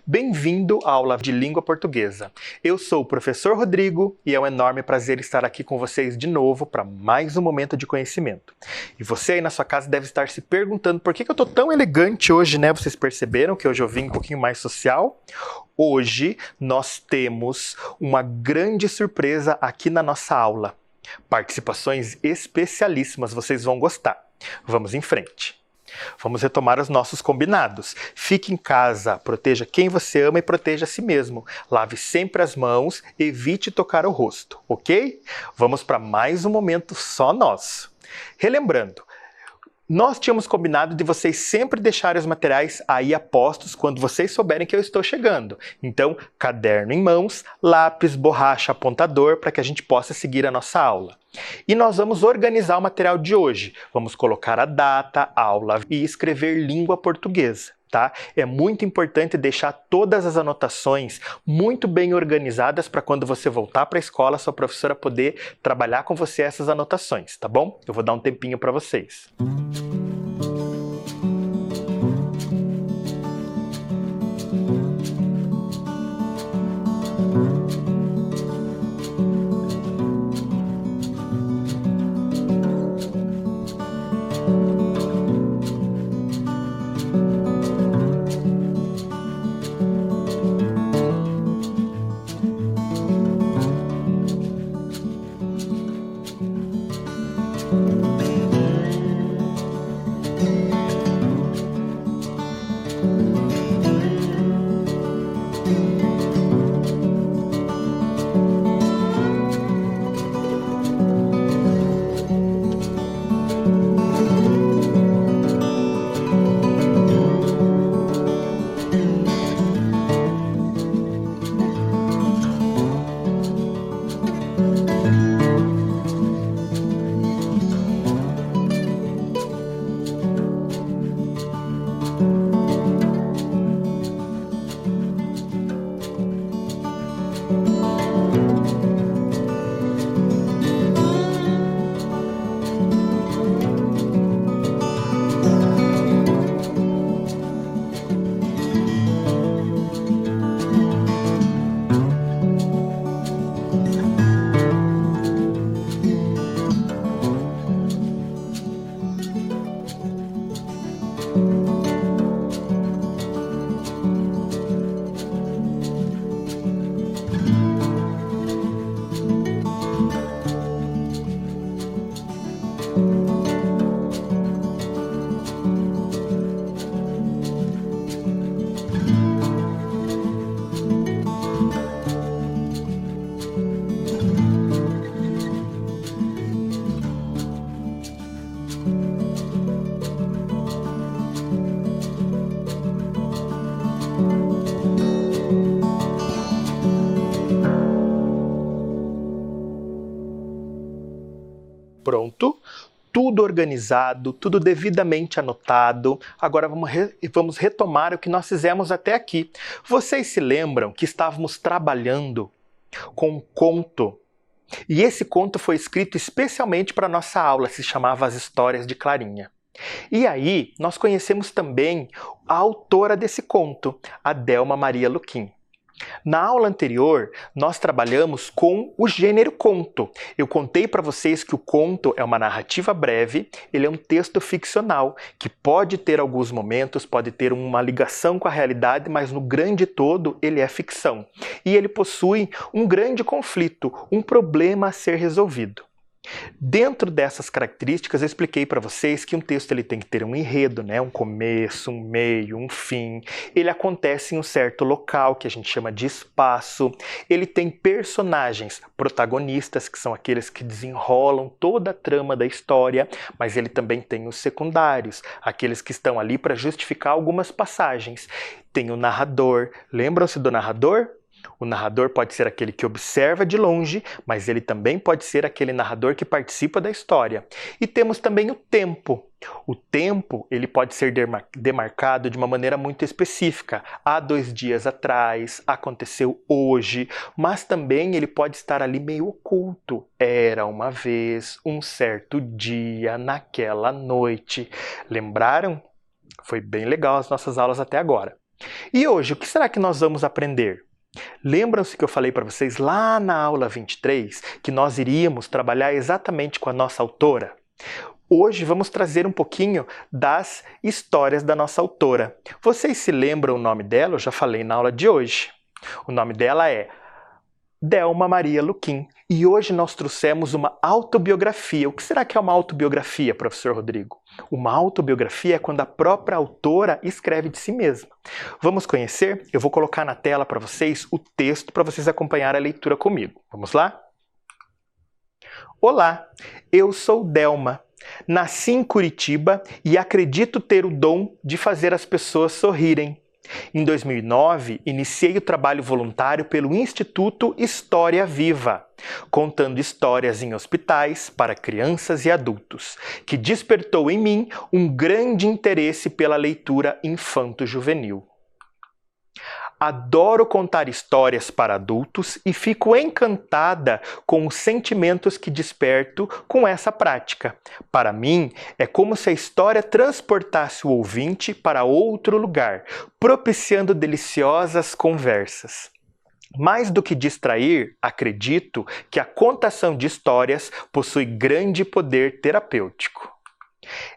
Bem-vindo à aula de língua portuguesa. Eu sou o professor Rodrigo e é um enorme prazer estar aqui com vocês de novo para mais um momento de conhecimento. E você aí na sua casa deve estar se perguntando por que eu tô tão elegante hoje, né? Vocês perceberam que hoje eu vim um pouquinho mais social? Hoje nós temos uma grande surpresa aqui na nossa aula. Participações especialíssimas, vocês vão gostar. Vamos em frente. Vamos retomar os nossos combinados. Fique em casa, proteja quem você ama e proteja a si mesmo. Lave sempre as mãos, evite tocar o rosto, ok? Vamos para mais um momento só nosso. Relembrando, nós tínhamos combinado de vocês sempre deixarem os materiais aí a postos quando vocês souberem que eu estou chegando. Então, caderno em mãos, lápis, borracha, apontador, para que a gente possa seguir a nossa aula. E nós vamos organizar o material de hoje. Vamos colocar a data, aula e escrever língua portuguesa. Tá? É muito importante deixar todas as anotações muito bem organizadas para quando você voltar para a escola, sua professora poder trabalhar com você essas anotações, tá bom? Eu vou dar um tempinho para vocês. Pronto, tudo organizado, tudo devidamente anotado. Agora vamos retomar o que nós fizemos até aqui. Vocês se lembram que estávamos trabalhando com um conto? E esse conto foi escrito especialmente para a nossa aula, se chamava As Histórias de Clarinha. E aí, nós conhecemos também a autora desse conto, a Delma Maria Luquim. Na aula anterior, nós trabalhamos com o gênero conto. Eu contei para vocês que o conto é uma narrativa breve, ele é um texto ficcional, que pode ter alguns momentos, pode ter uma ligação com a realidade, mas no grande todo ele é ficção. E ele possui um grande conflito, um problema a ser resolvido. Dentro dessas características, eu expliquei para vocês que um texto ele tem que ter um enredo, né? Um começo, um meio, um fim. Ele acontece em um certo local, que a gente chama de espaço. Ele tem personagens protagonistas, que são aqueles que desenrolam toda a trama da história, mas ele também tem os secundários, aqueles que estão ali para justificar algumas passagens. Tem o narrador. Lembram-se do narrador? O narrador pode ser aquele que observa de longe, mas ele também pode ser aquele narrador que participa da história. E temos também o tempo. O tempo ele pode ser demarcado de uma maneira muito específica. Há 2 dias atrás, aconteceu hoje, mas também ele pode estar ali meio oculto. Era uma vez, um certo dia, naquela noite. Lembraram? Foi bem legal as nossas aulas até agora. E hoje, o que será que nós vamos aprender? Lembram-se que eu falei para vocês lá na aula 23 que nós iríamos trabalhar exatamente com a nossa autora? Hoje vamos trazer um pouquinho das histórias da nossa autora. Vocês se lembram o nome dela? Eu já falei na aula de hoje. O nome dela é Delma Maria Luquim. E hoje nós trouxemos uma autobiografia. O que será que é uma autobiografia, professor Rodrigo? Uma autobiografia é quando a própria autora escreve de si mesma. Vamos conhecer? Eu vou colocar na tela para vocês o texto para vocês acompanharem a leitura comigo. Vamos lá? Olá, eu sou Delma. Nasci em Curitiba e acredito ter o dom de fazer as pessoas sorrirem. Em 2009, iniciei o trabalho voluntário pelo Instituto História Viva, contando histórias em hospitais para crianças e adultos, que despertou em mim um grande interesse pela leitura infanto-juvenil. Adoro contar histórias para adultos e fico encantada com os sentimentos que desperto com essa prática. Para mim, é como se a história transportasse o ouvinte para outro lugar, propiciando deliciosas conversas. Mais do que distrair, acredito que a contação de histórias possui grande poder terapêutico.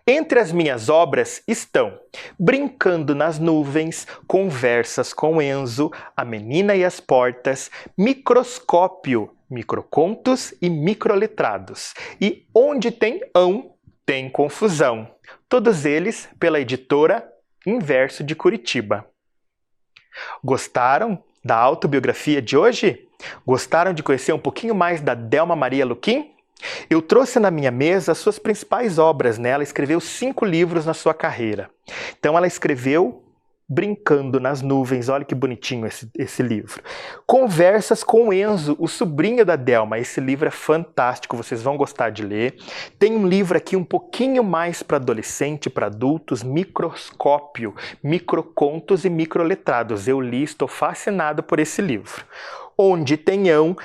Entre as minhas obras estão Brincando nas Nuvens, Conversas com Enzo, A Menina e as Portas, Microscópio, Microcontos e Microletrados, e Onde tem ão, tem confusão. Todos eles pela editora Inverso de Curitiba. Gostaram da autobiografia de hoje? Gostaram de conhecer um pouquinho mais da Delma Maria Luquim? Eu trouxe na minha mesa as suas principais obras, né? Ela escreveu 5 livros na sua carreira. Então ela escreveu Brincando nas Nuvens, olha que bonitinho esse livro. Conversas com Enzo, o sobrinho da Delma. Esse livro é fantástico, vocês vão gostar de ler. Tem um livro aqui um pouquinho mais para adolescente, para adultos, Microscópio, Microcontos e Microletrados. Eu li, estou fascinado por esse livro. Onde tem ão,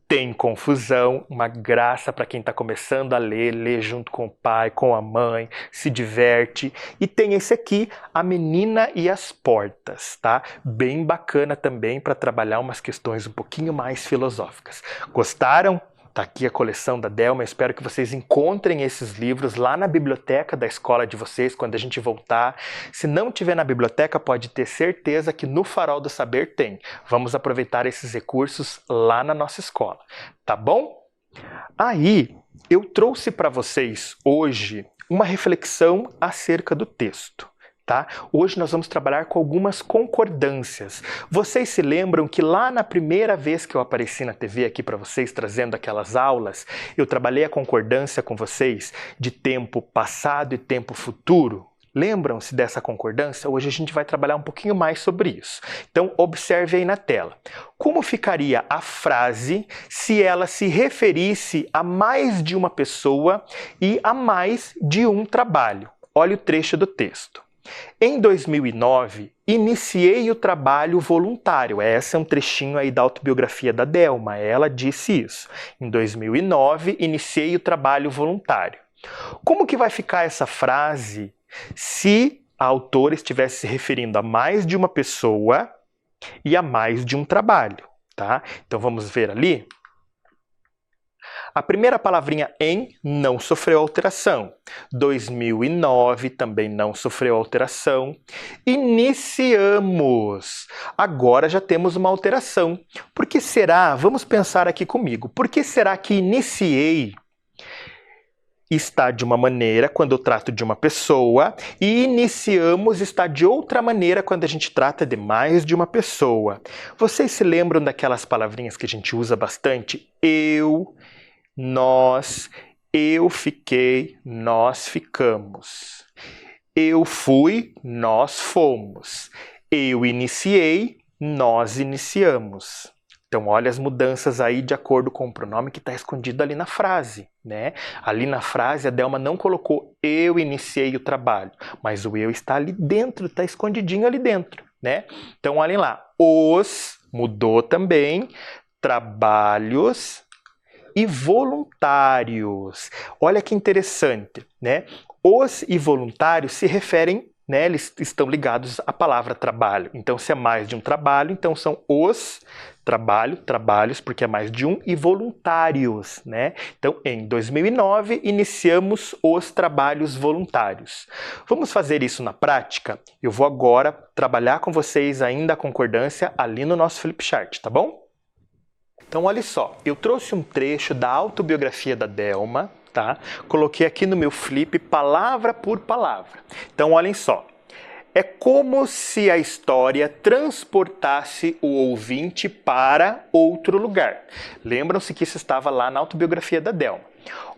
tem confusão, uma graça para quem está começando a ler, lê junto com o pai, com a mãe, se diverte. E tem esse aqui, A Menina e as Portas, tá? Bem bacana também para trabalhar umas questões um pouquinho mais filosóficas. Gostaram? Tá aqui a coleção da Delma, espero que vocês encontrem esses livros lá na biblioteca da escola de vocês, quando a gente voltar. Se não tiver na biblioteca, pode ter certeza que no Farol do Saber tem. Vamos aproveitar esses recursos lá na nossa escola, tá bom? Aí, eu trouxe para vocês hoje uma reflexão acerca do texto. Tá? Hoje nós vamos trabalhar com algumas concordâncias. Vocês se lembram que lá na primeira vez que eu apareci na TV aqui para vocês, trazendo aquelas aulas, eu trabalhei a concordância com vocês de tempo passado e tempo futuro? Lembram-se dessa concordância? Hoje a gente vai trabalhar um pouquinho mais sobre isso. Então observe aí na tela. Como ficaria a frase se ela se referisse a mais de uma pessoa e a mais de um trabalho? Olha o trecho do texto. Em 2009, iniciei o trabalho voluntário. Esse é um trechinho aí da autobiografia da Delma. Ela disse isso. Em 2009, iniciei o trabalho voluntário. Como que vai ficar essa frase se a autora estivesse se referindo a mais de uma pessoa e a mais de um trabalho, tá? Então vamos ver ali. A primeira palavrinha em não sofreu alteração. 2009 também não sofreu alteração. Iniciamos. Agora já temos uma alteração. Por que será? Vamos pensar aqui comigo. Por que será que iniciei está de uma maneira quando eu trato de uma pessoa e iniciamos está de outra maneira quando a gente trata de mais de uma pessoa? Vocês se lembram daquelas palavrinhas que a gente usa bastante? Eu, nós, eu fiquei, nós ficamos. Eu fui, nós fomos. Eu iniciei, nós iniciamos. Então olha as mudanças aí de acordo com o pronome que está escondido ali na frase, né? Ali na frase a Delma não colocou eu iniciei o trabalho, mas o eu está ali dentro, está escondidinho ali dentro, né? Então olhem lá, os mudou também, trabalhos e voluntários. Olha que interessante, né? Os e voluntários se referem né, eles estão ligados à palavra trabalho. Então, se é mais de um trabalho, então são os trabalhos, porque é mais de um, e voluntários, né? Então, em 2009, iniciamos os trabalhos voluntários. Vamos fazer isso na prática? Eu vou agora trabalhar com vocês ainda a concordância ali no nosso Flipchart, tá bom? Então, olha só, eu trouxe um trecho da autobiografia da Delma, tá? Coloquei aqui no meu flip palavra por palavra. Então, olhem só. É como se a história transportasse o ouvinte para outro lugar. Lembram-se que isso estava lá na autobiografia da Delma.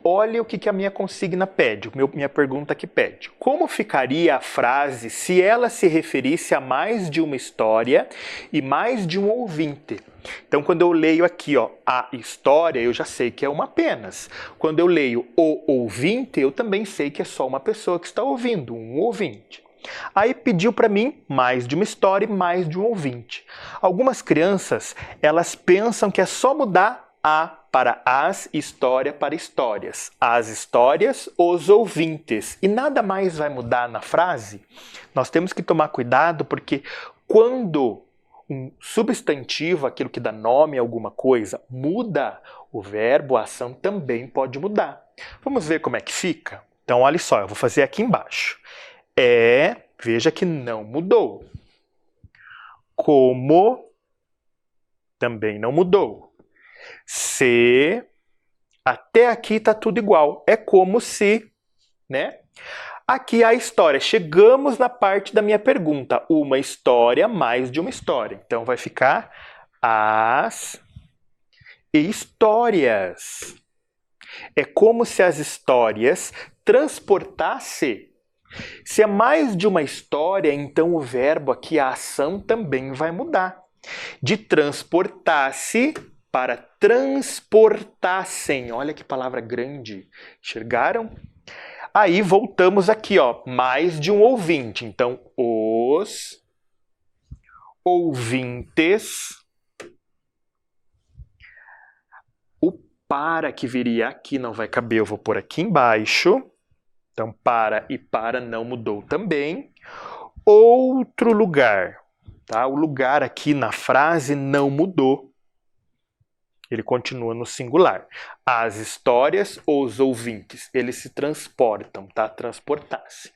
Olha o que a minha consigna pede, minha pergunta que pede. Como ficaria a frase se ela se referisse a mais de uma história e mais de um ouvinte? Então, quando eu leio aqui, ó, a história, eu já sei que é uma apenas. Quando eu leio o ouvinte, eu também sei que é só uma pessoa que está ouvindo, um ouvinte. Aí pediu para mim mais de uma história e mais de um ouvinte. Algumas crianças, elas pensam que é só mudar a para as, história para histórias. As histórias, os ouvintes. E nada mais vai mudar na frase. Nós temos que tomar cuidado porque quando um substantivo, aquilo que dá nome a alguma coisa, muda, o verbo, a ação também pode mudar. Vamos ver como é que fica? Então, olha só, eu vou fazer aqui embaixo. Veja que não mudou. Como também não mudou. Se, até aqui está tudo igual. É como se, né? Aqui a história. Chegamos na parte da minha pergunta. Uma história mais de uma história. Então vai ficar as histórias. É como se as histórias transportassem. Se é mais de uma história, então o verbo aqui, a ação, também vai mudar. De transportar-se para transportassem. Olha que palavra grande. Enxergaram? Aí voltamos aqui, ó, mais de um ouvinte. Então, os ouvintes. O para que viria aqui não vai caber, eu vou pôr aqui embaixo. Então, para e para não mudou também. Outro lugar. Tá? O lugar aqui na frase não mudou. Ele continua no singular. As histórias, os ouvintes, eles se transportam, tá? Transportar-se.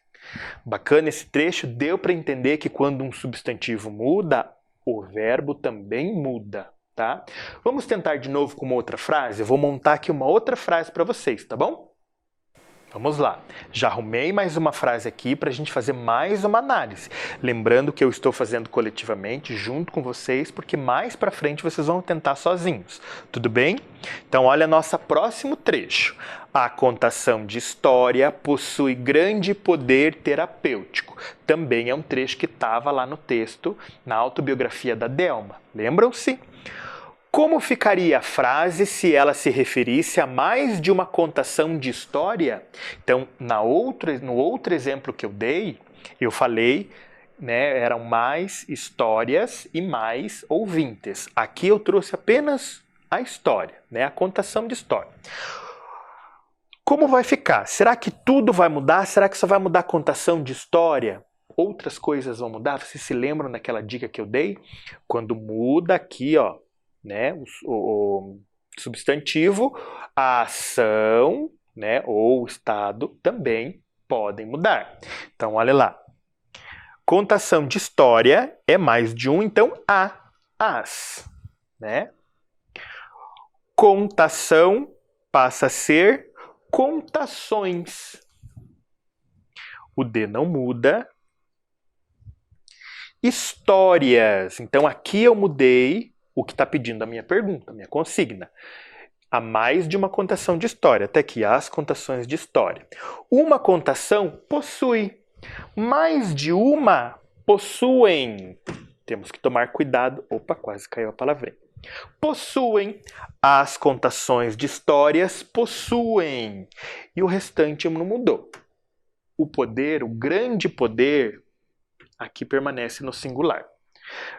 Bacana esse trecho, deu para entender que quando um substantivo muda, o verbo também muda, tá? Vamos tentar de novo com uma outra frase? Eu vou montar aqui uma outra frase para vocês, tá bom? Vamos lá. Já arrumei mais uma frase aqui para a gente fazer mais uma análise. Lembrando que eu estou fazendo coletivamente, junto com vocês, porque mais para frente vocês vão tentar sozinhos. Tudo bem? Então, olha nosso próximo trecho. A contação de história possui grande poder terapêutico. Também é um trecho que estava lá no texto, na autobiografia da Delma. Lembram-se? Como ficaria a frase se ela se referisse a mais de uma contação de história? Então, no outro exemplo que eu dei, eu falei, né, eram mais histórias e mais ouvintes. Aqui eu trouxe apenas a história, né, a contação de história. Como vai ficar? Será que tudo vai mudar? Será que só vai mudar a contação de história? Outras coisas vão mudar? Vocês se lembram daquela dica que eu dei? Quando muda aqui, ó, né, o substantivo, a ação, né, ou o estado também podem mudar. Então, olha lá. Contação de história é mais de um, então as, né? Contação passa a ser contações. O D não muda. Histórias. Então, aqui eu mudei o que está pedindo a minha pergunta, a minha consigna. Há mais de uma contação de história. Até aqui, as contações de história. Uma contação possui. Mais de uma possuem. Temos que tomar cuidado. Opa, quase caiu a palavrinha. Possuem. As contações de histórias possuem. E o restante não mudou. O poder, o grande poder, aqui permanece no singular.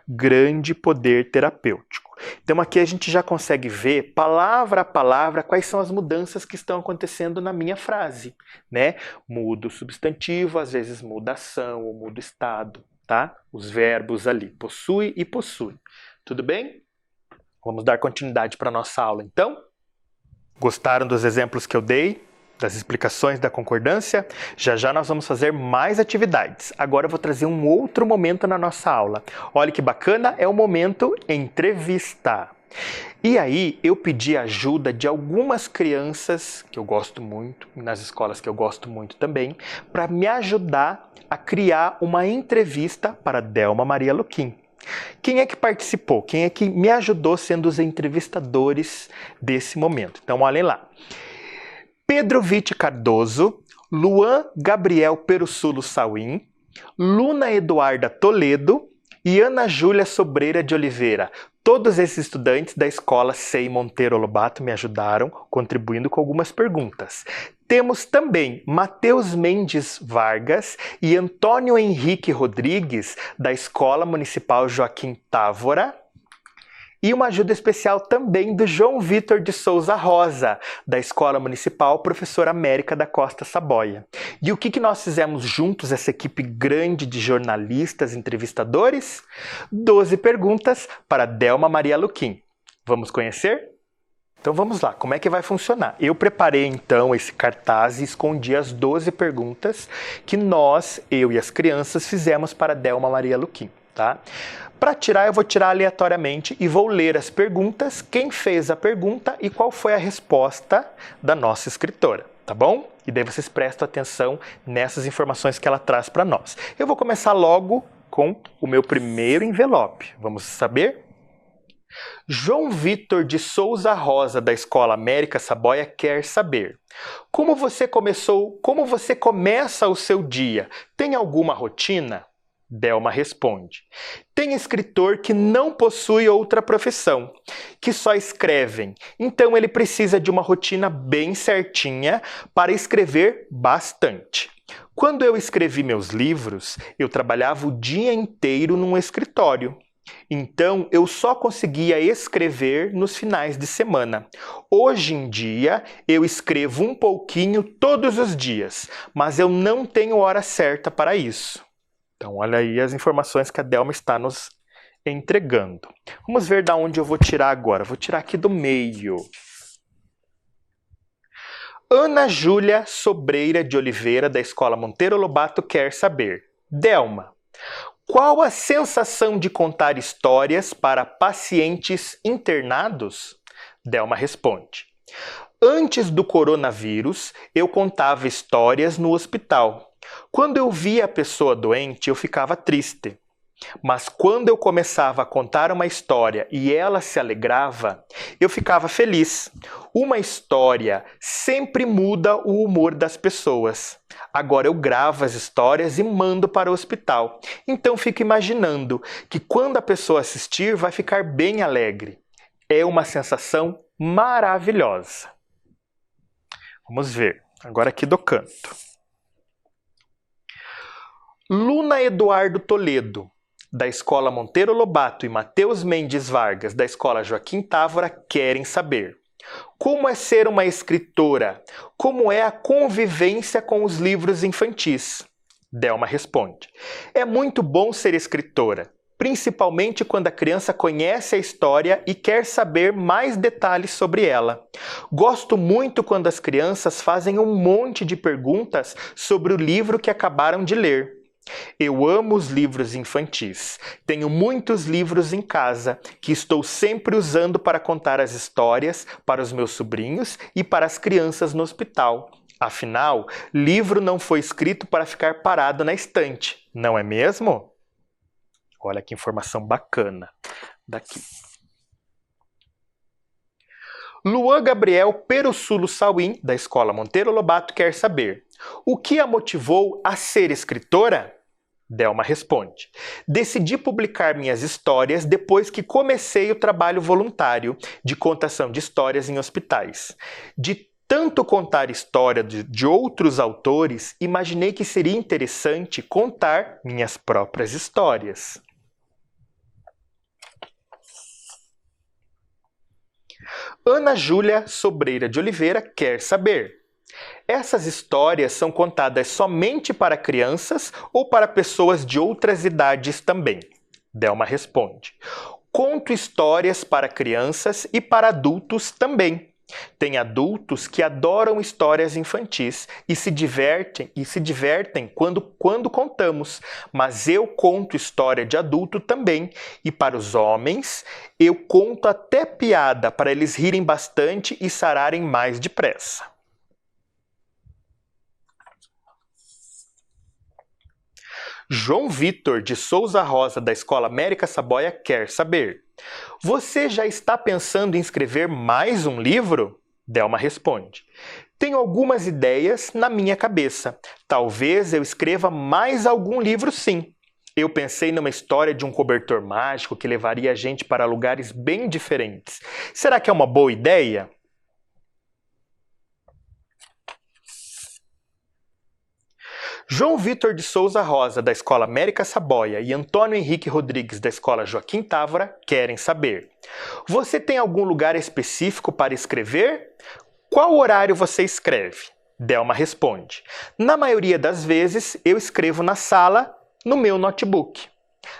Grande poder terapêutico. Então aqui a gente já consegue ver, palavra a palavra, quais são as mudanças que estão acontecendo na minha frase, né? Muda o substantivo, às vezes muda a ação ou muda o estado, tá? Os verbos ali, possui e possui. Tudo bem? Vamos dar continuidade para a nossa aula, então? Gostaram dos exemplos que eu dei? Das explicações da concordância? Já já nós vamos fazer mais atividades. Agora eu vou trazer um outro momento na nossa aula. Olha que bacana, é o momento entrevista. E aí eu pedi ajuda de algumas crianças que eu gosto muito, nas escolas que eu gosto muito também, para me ajudar a criar uma entrevista para Delma Maria Luquim. Quem é que participou? Quem é que me ajudou sendo os entrevistadores desse momento? Então olhem lá. Pedro Vitti Cardoso, Luan Gabriel Perussulo Sauim, Luna Eduarda Toledo e Ana Júlia Sobreira de Oliveira. Todos esses estudantes da escola SEI Monteiro Lobato me ajudaram, contribuindo com algumas perguntas. Temos também Matheus Mendes Vargas e Antônio Henrique Rodrigues, da Escola Municipal Joaquim Távora. E uma ajuda especial também do João Vitor de Souza Rosa, da Escola Municipal Professora América da Costa Saboia. E o que nós fizemos juntos, essa equipe grande de jornalistas, entrevistadores? 12 perguntas para Delma Maria Luquim. Vamos conhecer? Então vamos lá, como é que vai funcionar? Eu preparei então esse cartaz e escondi as 12 perguntas que nós, eu e as crianças, fizemos para Delma Maria Luquim, tá? Para tirar, eu vou tirar aleatoriamente e vou ler as perguntas, quem fez a pergunta e qual foi a resposta da nossa escritora, tá bom? E daí vocês prestam atenção nessas informações que ela traz para nós. Eu vou começar logo com o meu primeiro envelope. Vamos saber? João Vitor de Souza Rosa, da Escola América Saboia, quer saber: como você começa o seu dia? Tem alguma rotina? Delma responde: tem escritor que não possui outra profissão, que só escrevem, então ele precisa de uma rotina bem certinha para escrever bastante. Quando eu escrevi meus livros, eu trabalhava o dia inteiro num escritório. Então, eu só conseguia escrever nos finais de semana. Hoje em dia, eu escrevo um pouquinho todos os dias, mas eu não tenho hora certa para isso. Então, olha aí as informações que a Delma está nos entregando. Vamos ver de onde eu vou tirar agora. Vou tirar aqui do meio. Ana Júlia Sobreira de Oliveira, da Escola Monteiro Lobato, quer saber: Delma, qual a sensação de contar histórias para pacientes internados? Delma responde: antes do coronavírus, eu contava histórias no hospital. Quando eu via a pessoa doente, eu ficava triste. Mas quando eu começava a contar uma história e ela se alegrava, eu ficava feliz. Uma história sempre muda o humor das pessoas. Agora eu gravo as histórias e mando para o hospital. Então fico imaginando que quando a pessoa assistir vai ficar bem alegre. É uma sensação maravilhosa. Vamos ver, agora aqui do canto. Luna Eduardo Toledo, da Escola Monteiro Lobato, e Matheus Mendes Vargas, da Escola Joaquim Távora, querem saber: como é ser uma escritora? Como é a convivência com os livros infantis? Delma responde: é muito bom ser escritora, principalmente quando a criança conhece a história e quer saber mais detalhes sobre ela. Gosto muito quando as crianças fazem um monte de perguntas sobre o livro que acabaram de ler. Eu amo os livros infantis. Tenho muitos livros em casa que estou sempre usando para contar as histórias para os meus sobrinhos e para as crianças no hospital. Afinal, livro não foi escrito para ficar parado na estante, não é mesmo? Olha que informação bacana daqui. Luan Gabriel Perussulo Sauim, da Escola Monteiro Lobato, quer saber: o que a motivou a ser escritora? Delma responde: decidi publicar minhas histórias depois que comecei o trabalho voluntário de contação de histórias em hospitais. De tanto contar história de outros autores, imaginei que seria interessante contar minhas próprias histórias. Ana Júlia Sobreira de Oliveira quer saber: essas histórias são contadas somente para crianças ou para pessoas de outras idades também? Delma responde: conto histórias para crianças e para adultos também. Tem adultos que adoram histórias infantis e se divertem quando contamos, mas eu conto história de adulto também, e para os homens eu conto até piada para eles rirem bastante e sararem mais depressa. João Vitor de Souza Rosa, da Escola América Saboia, quer saber: você já está pensando em escrever mais um livro? Delma responde: tenho algumas ideias na minha cabeça. Talvez eu escreva mais algum livro, sim. Eu pensei numa história de um cobertor mágico que levaria a gente para lugares bem diferentes. Será que é uma boa ideia? João Vitor de Souza Rosa, da Escola América Saboia, e Antônio Henrique Rodrigues, da Escola Joaquim Távora, querem saber: você tem algum lugar específico para escrever? Qual horário você escreve? Delma responde: na maioria das vezes eu escrevo na sala, no meu notebook.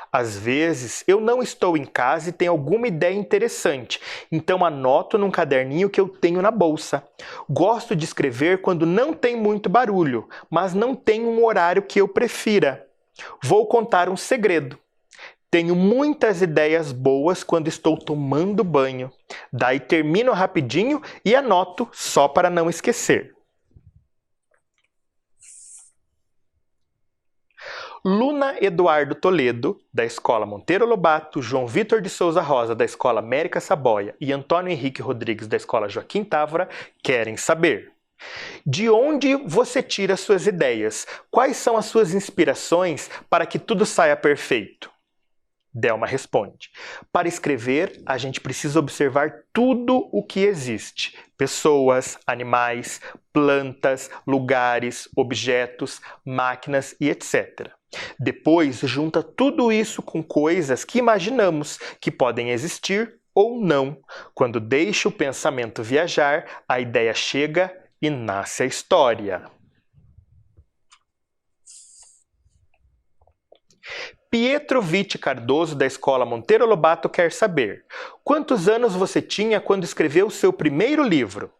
Às vezes eu não estou em casa e tenho alguma ideia interessante, então anoto num caderninho que eu tenho na bolsa. Gosto de escrever quando não tem muito barulho, mas não tem um horário que eu prefira. Vou contar um segredo. Tenho muitas ideias boas quando estou tomando banho. Daí termino rapidinho e anoto só para não esquecer. Luna Eduardo Toledo, da Escola Monteiro Lobato, João Vitor de Souza Rosa, da Escola América Saboia, e Antônio Henrique Rodrigues, da Escola Joaquim Távora, querem saber: de onde você tira suas ideias? Quais são as suas inspirações para que tudo saia perfeito? Delma responde: para escrever, a gente precisa observar tudo o que existe. Pessoas, animais, plantas, lugares, objetos, máquinas e etc. Depois, junta tudo isso com coisas que imaginamos que podem existir ou não. Quando deixa o pensamento viajar, a ideia chega e nasce a história. Pietro Vitti Cardoso, da Escola Monteiro Lobato, quer saber: quantos anos você tinha quando escreveu o seu primeiro livro?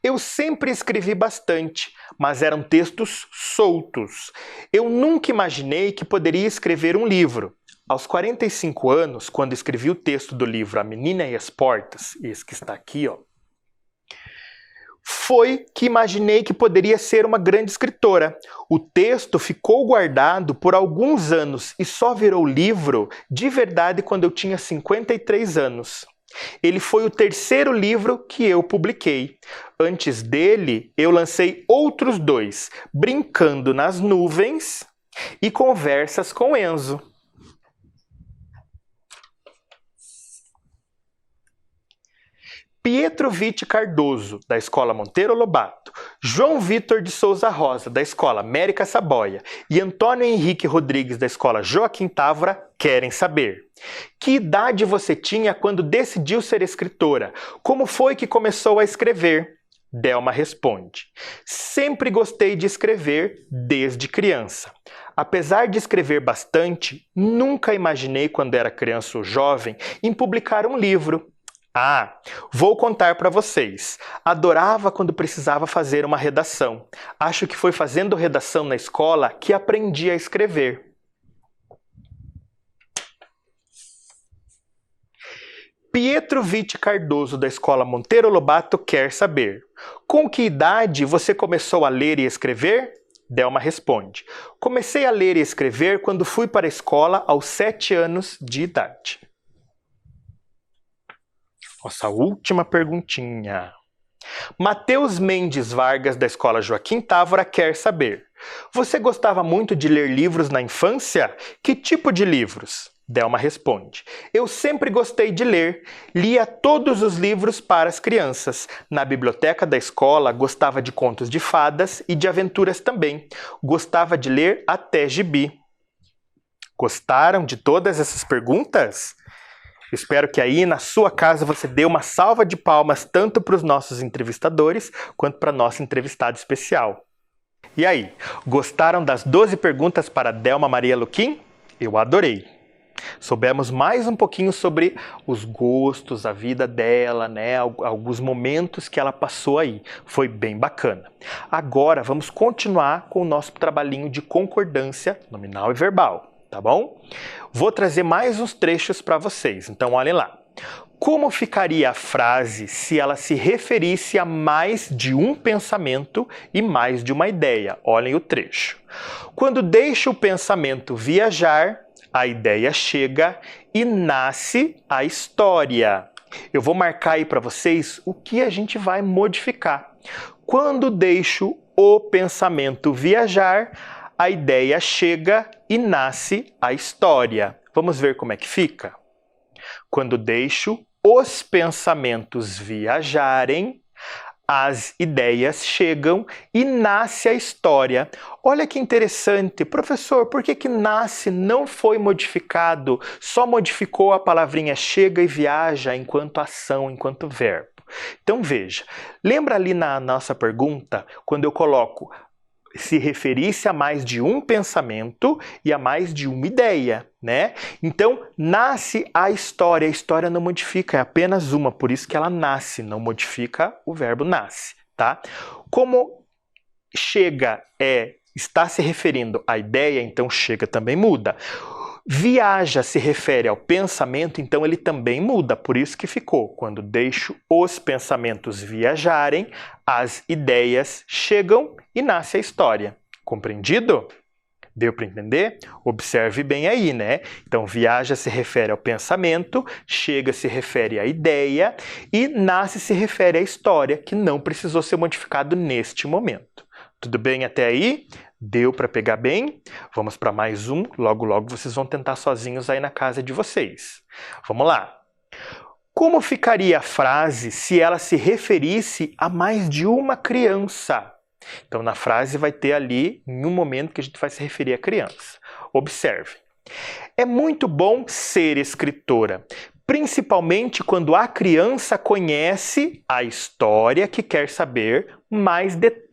Eu sempre escrevi bastante, mas eram textos soltos. Eu nunca imaginei que poderia escrever um livro. Aos 45 anos, quando escrevi o texto do livro A Menina e as Portas, esse que está aqui, foi que imaginei que poderia ser uma grande escritora. O texto ficou guardado por alguns anos e só virou livro de verdade quando eu tinha 53 anos. Ele foi o terceiro livro que eu publiquei. Antes dele, eu lancei outros 2, Brincando nas Nuvens e Conversas com Enzo. Pietro Vitti Cardoso, da Escola Monteiro Lobato, João Vitor de Souza Rosa, da Escola América Saboia, e Antônio Henrique Rodrigues, da Escola Joaquim Távora, querem saber: que idade você tinha quando decidiu ser escritora? Como foi que começou a escrever? Delma responde: sempre gostei de escrever desde criança. Apesar de escrever bastante, nunca imaginei, quando era criança ou jovem, em publicar um livro. Vou contar para vocês. Adorava quando precisava fazer uma redação. Acho que foi fazendo redação na escola que aprendi a escrever. Pietro Vitti Cardoso, da Escola Monteiro Lobato, quer saber: com que idade você começou a ler e escrever? Delma responde: comecei a ler e escrever quando fui para a escola aos 7 anos de idade. Nossa última perguntinha. Matheus Mendes Vargas, da Escola Joaquim Távora, quer saber: você gostava muito de ler livros na infância? Que tipo de livros? Delma responde: eu sempre gostei de ler. Lia todos os livros para as crianças. Na biblioteca da escola, gostava de contos de fadas e de aventuras também. Gostava de ler até gibi. Gostaram de todas essas perguntas? Espero que aí na sua casa você dê uma salva de palmas tanto para os nossos entrevistadores quanto para a nossa entrevistada especial. E aí, gostaram das 12 perguntas para Delma Maria Luquim? Eu adorei! Soubemos mais um pouquinho sobre os gostos, a vida dela, né? Alguns momentos que ela passou aí. Foi bem bacana. Agora vamos continuar com o nosso trabalhinho de concordância nominal e verbal, tá bom? Vou trazer mais uns trechos para vocês, então olhem lá. Como ficaria a frase se ela se referisse a mais de um pensamento e mais de uma ideia? Olhem o trecho. Quando deixa o pensamento viajar, a ideia chega e nasce a história. Eu vou marcar aí para vocês o que a gente vai modificar. Quando deixo o pensamento viajar, a ideia chega e nasce a história. Vamos ver como é que fica? Quando deixo os pensamentos viajarem, as ideias chegam e nasce a história. Olha que interessante. Professor, por que nasce não foi modificado? Só modificou a palavrinha chega e viaja enquanto ação, enquanto verbo. Então veja, lembra ali na nossa pergunta, quando eu coloco se referisse a mais de um pensamento e a mais de uma ideia, né? Então, nasce a história não modifica, é apenas uma, por isso que ela nasce, não modifica o verbo nasce, tá? Como chega está se referindo à ideia, então chega também muda. Viaja se refere ao pensamento, então ele também muda, por isso que ficou. Quando deixo os pensamentos viajarem, as ideias chegam e nasce a história. Compreendido? Deu para entender? Observe bem aí, né? Então, viaja se refere ao pensamento, chega se refere à ideia e nasce se refere à história, que não precisou ser modificado neste momento. Tudo bem até aí? Deu para pegar bem? Vamos para mais um. Logo, logo vocês vão tentar sozinhos aí na casa de vocês. Vamos lá. Como ficaria a frase se ela se referisse a mais de uma criança? Então, na frase vai ter ali, em um momento que a gente vai se referir à criança. Observe. É muito bom ser escritora, principalmente quando a criança conhece a história que quer saber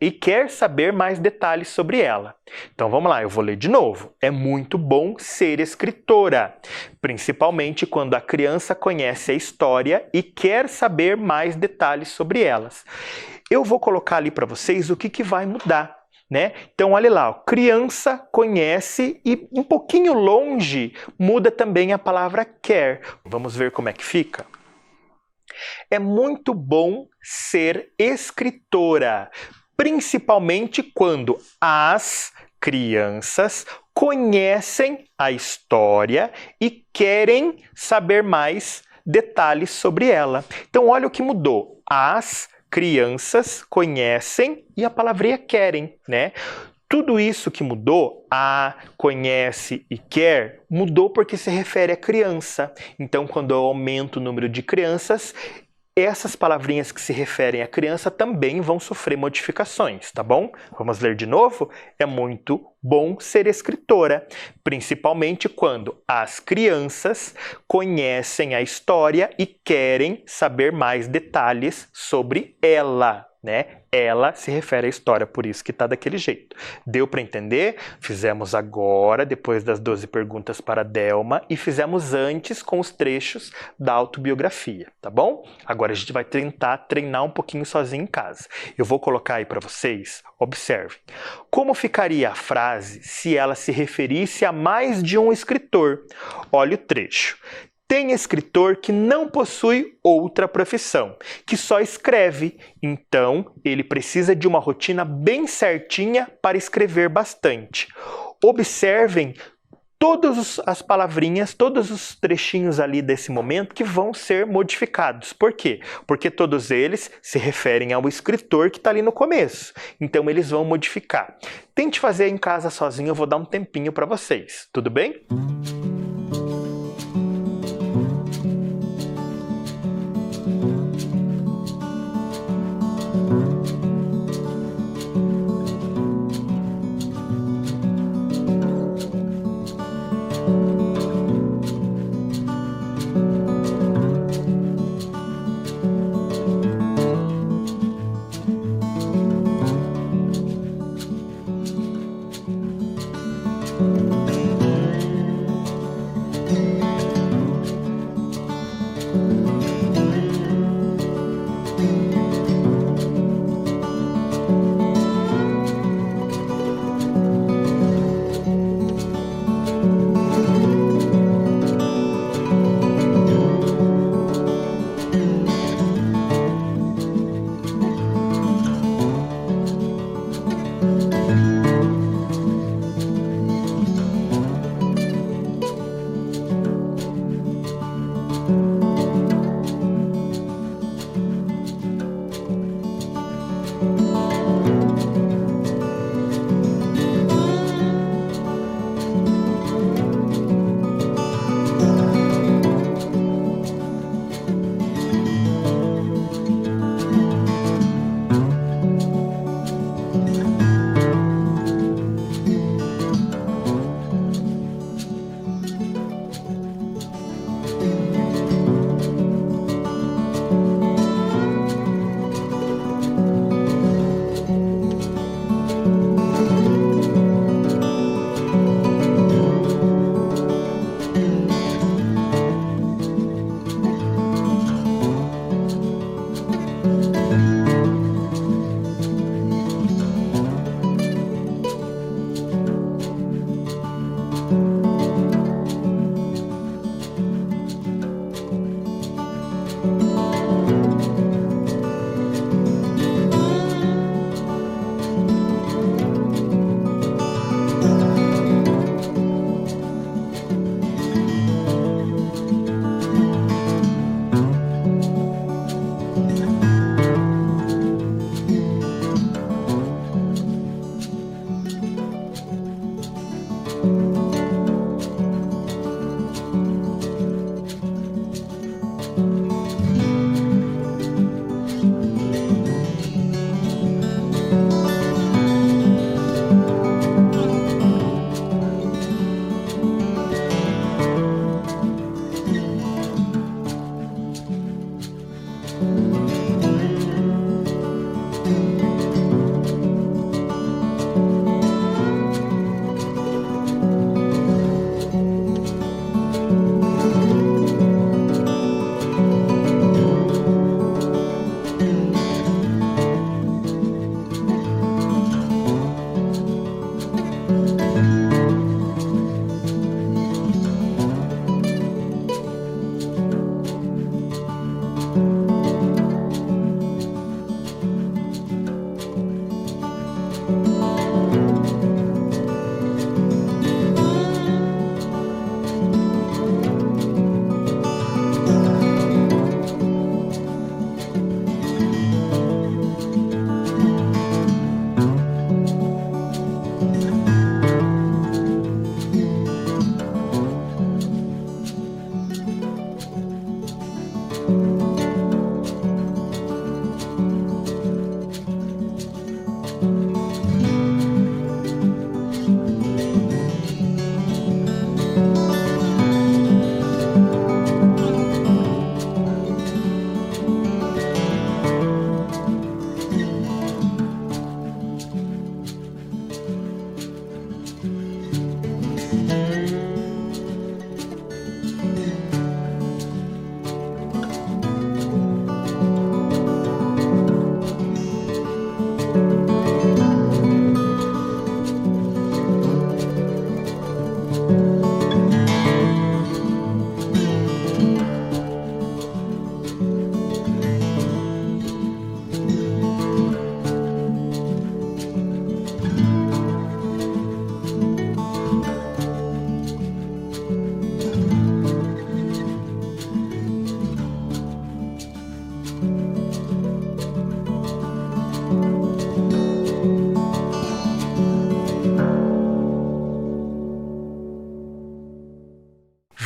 e quer saber mais detalhes sobre ela. Então vamos lá, eu vou ler de novo. É muito bom ser escritora, principalmente quando a criança conhece a história e quer saber mais detalhes sobre elas. Eu vou colocar ali para vocês o que vai mudar. Né? Então, olha lá, ó, criança conhece e um pouquinho longe muda também a palavra quer. Vamos ver como é que fica? É muito bom ser escritora, principalmente quando as crianças conhecem a história e querem saber mais detalhes sobre ela. Então, olha o que mudou. As crianças conhecem e a palavrinha querem, né? Tudo isso que mudou, a, conhece e quer, mudou porque se refere à criança. Então, quando eu aumento o número de crianças, essas palavrinhas que se referem à criança também vão sofrer modificações, tá bom? Vamos ler de novo? É muito bom ser escritora, principalmente quando as crianças conhecem a história e querem saber mais detalhes sobre ela, né? Ela se refere à história, por isso que está daquele jeito. Deu para entender? Fizemos agora, depois das 12 perguntas para a Delma, e fizemos antes com os trechos da autobiografia, tá bom? Agora a gente vai tentar treinar um pouquinho sozinho em casa. Eu vou colocar aí para vocês, observe. Como ficaria a frase se ela se referisse a mais de um escritor? Olha o trecho. Tem escritor que não possui outra profissão, que só escreve, então ele precisa de uma rotina bem certinha para escrever bastante. Observem todas as palavrinhas, todos os trechinhos ali desse momento que vão ser modificados. Por quê? Porque todos eles se referem ao escritor que está ali no começo. Então eles vão modificar. Tente fazer em casa sozinho, eu vou dar um tempinho para vocês. Tudo bem?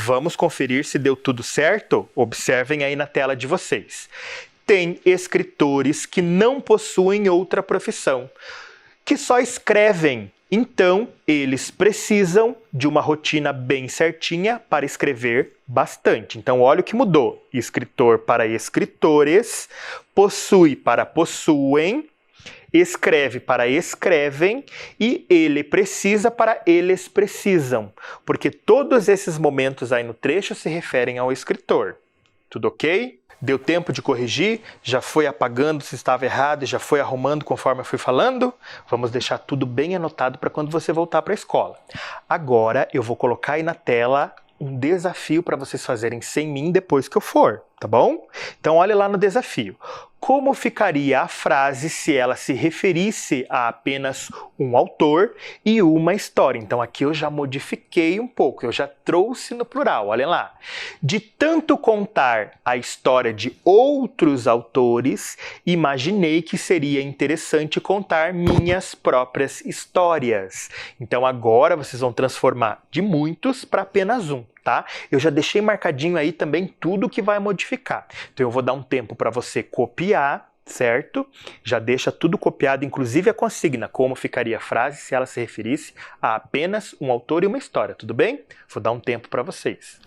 Vamos conferir se deu tudo certo? Observem aí na tela de vocês. Tem escritores que não possuem outra profissão, que só escrevem. Então, eles precisam de uma rotina bem certinha para escrever bastante. Então, olha o que mudou. Escritor para escritores, possui para possuem, escreve para escrevem e ele precisa para eles precisam. Porque todos esses momentos aí no trecho se referem ao escritor. Tudo ok? Deu tempo de corrigir? Já foi apagando se estava errado e já foi arrumando conforme eu fui falando? Vamos deixar tudo bem anotado para quando você voltar para a escola. Agora eu vou colocar aí na tela um desafio para vocês fazerem sem mim depois que eu for, tá bom? Então olha lá no desafio. como ficaria a frase se ela se referisse a apenas um autor e uma história. Então aqui eu já modifiquei um pouco, eu já trouxe no plural, olhem lá. De tanto contar a história de outros autores, imaginei que seria interessante contar minhas próprias histórias. Então agora vocês vão transformar de muitos para apenas um. Tá? Eu já deixei marcadinho aí também tudo que vai modificar. Então eu vou dar um tempo para você copiar, certo? Já deixa tudo copiado, inclusive a consigna, como ficaria a frase se ela se referisse a apenas um autor e uma história, tudo bem? Vou dar um tempo para vocês.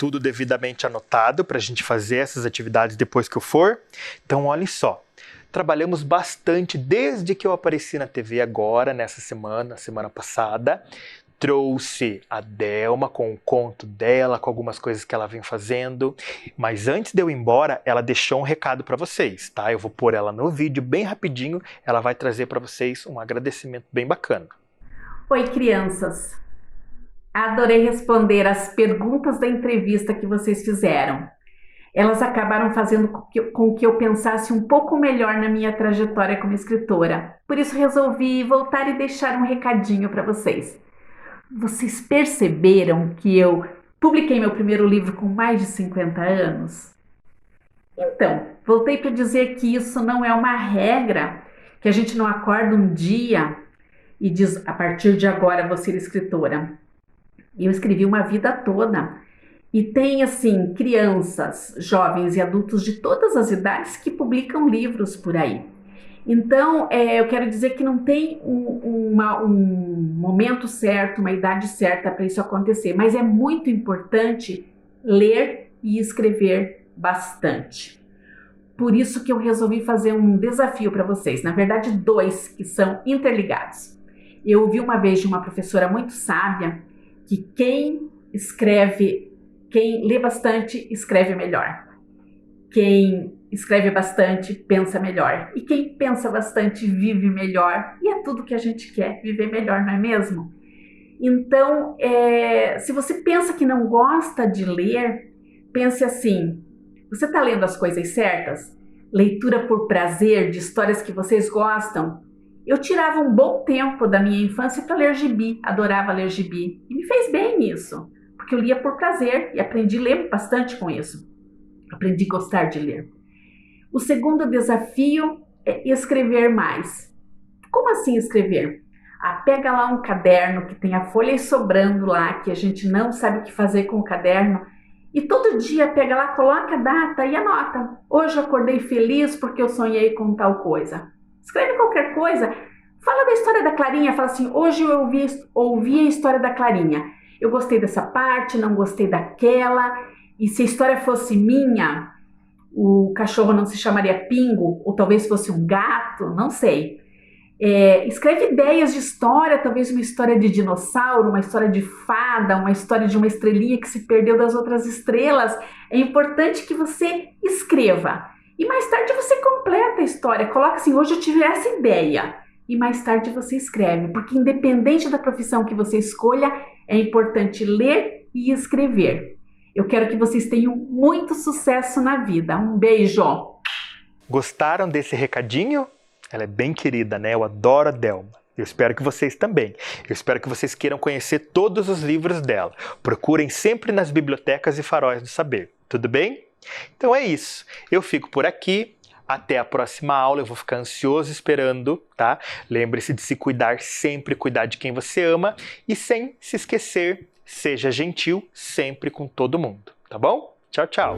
tudo devidamente anotado para a gente fazer essas atividades depois que eu for. Então, olhem só. Trabalhamos bastante desde que eu apareci na TV agora, nessa semana passada. Trouxe a Delma com o conto dela, com algumas coisas que ela vem fazendo. Mas antes de eu ir embora, ela deixou um recado para vocês, tá? Eu vou pôr ela no vídeo bem rapidinho. Ela vai trazer para vocês um agradecimento bem bacana. Oi, crianças. Adorei responder as perguntas da entrevista que vocês fizeram. Elas acabaram fazendo com que eu pensasse um pouco melhor na minha trajetória como escritora. Por isso resolvi voltar e deixar um recadinho para vocês. Vocês perceberam que eu publiquei meu primeiro livro com mais de 50 anos? Então, voltei para dizer que isso não é uma regra, que a gente não acorda um dia e diz, a partir de agora vou ser escritora. Eu escrevi uma vida toda. E tem, assim, crianças, jovens e adultos de todas as idades que publicam livros por aí. Então, eu quero dizer que não tem um momento certo, uma idade certa para isso acontecer, mas é muito importante ler e escrever bastante. Por isso que eu resolvi fazer um desafio para vocês, na verdade 2 que são interligados. Eu ouvi uma vez de uma professora muito sábia que quem lê bastante, escreve melhor. Quem escreve bastante, pensa melhor. E quem pensa bastante, vive melhor. E é tudo que a gente quer, viver melhor, não é mesmo? Então, se você pensa que não gosta de ler, pense assim, você está lendo as coisas certas? Leitura por prazer, de histórias que vocês gostam? Eu tirava um bom tempo da minha infância para ler gibi, adorava ler gibi. E me fez bem isso. Porque eu lia por prazer e aprendi a ler bastante com isso. Aprendi a gostar de ler. O segundo desafio é escrever mais. Como assim escrever? Pega lá um caderno que tenha folhas sobrando lá, que a gente não sabe o que fazer com o caderno, e todo dia pega lá, coloca a data e anota. Hoje eu acordei feliz porque eu sonhei com tal coisa. Escreve qualquer coisa. Fala da história da Clarinha, fala assim, hoje eu ouvi a história da Clarinha. Eu gostei dessa parte, não gostei daquela. E se a história fosse minha, o cachorro não se chamaria Pingo, ou talvez fosse um gato, não sei. Escreve ideias de história, talvez uma história de dinossauro, uma história de fada, uma história de uma estrelinha que se perdeu das outras estrelas. É importante que você escreva. E mais tarde você completa a história. Coloca assim, hoje eu tive essa ideia. E mais tarde você escreve. Porque independente da profissão que você escolha, é importante ler e escrever. Eu quero que vocês tenham muito sucesso na vida. Um beijo! Gostaram desse recadinho? Ela é bem querida, né? Eu adoro a Delma. Eu espero que vocês também. Eu espero que vocês queiram conhecer todos os livros dela. Procurem sempre nas bibliotecas e faróis do saber. Tudo bem? Então é isso. Eu fico por aqui. Até a próxima aula. Eu vou ficar ansioso esperando, tá? Lembre-se de se cuidar sempre, cuidar de quem você ama. E sem se esquecer, seja gentil sempre com todo mundo. Tá bom? Tchau, tchau.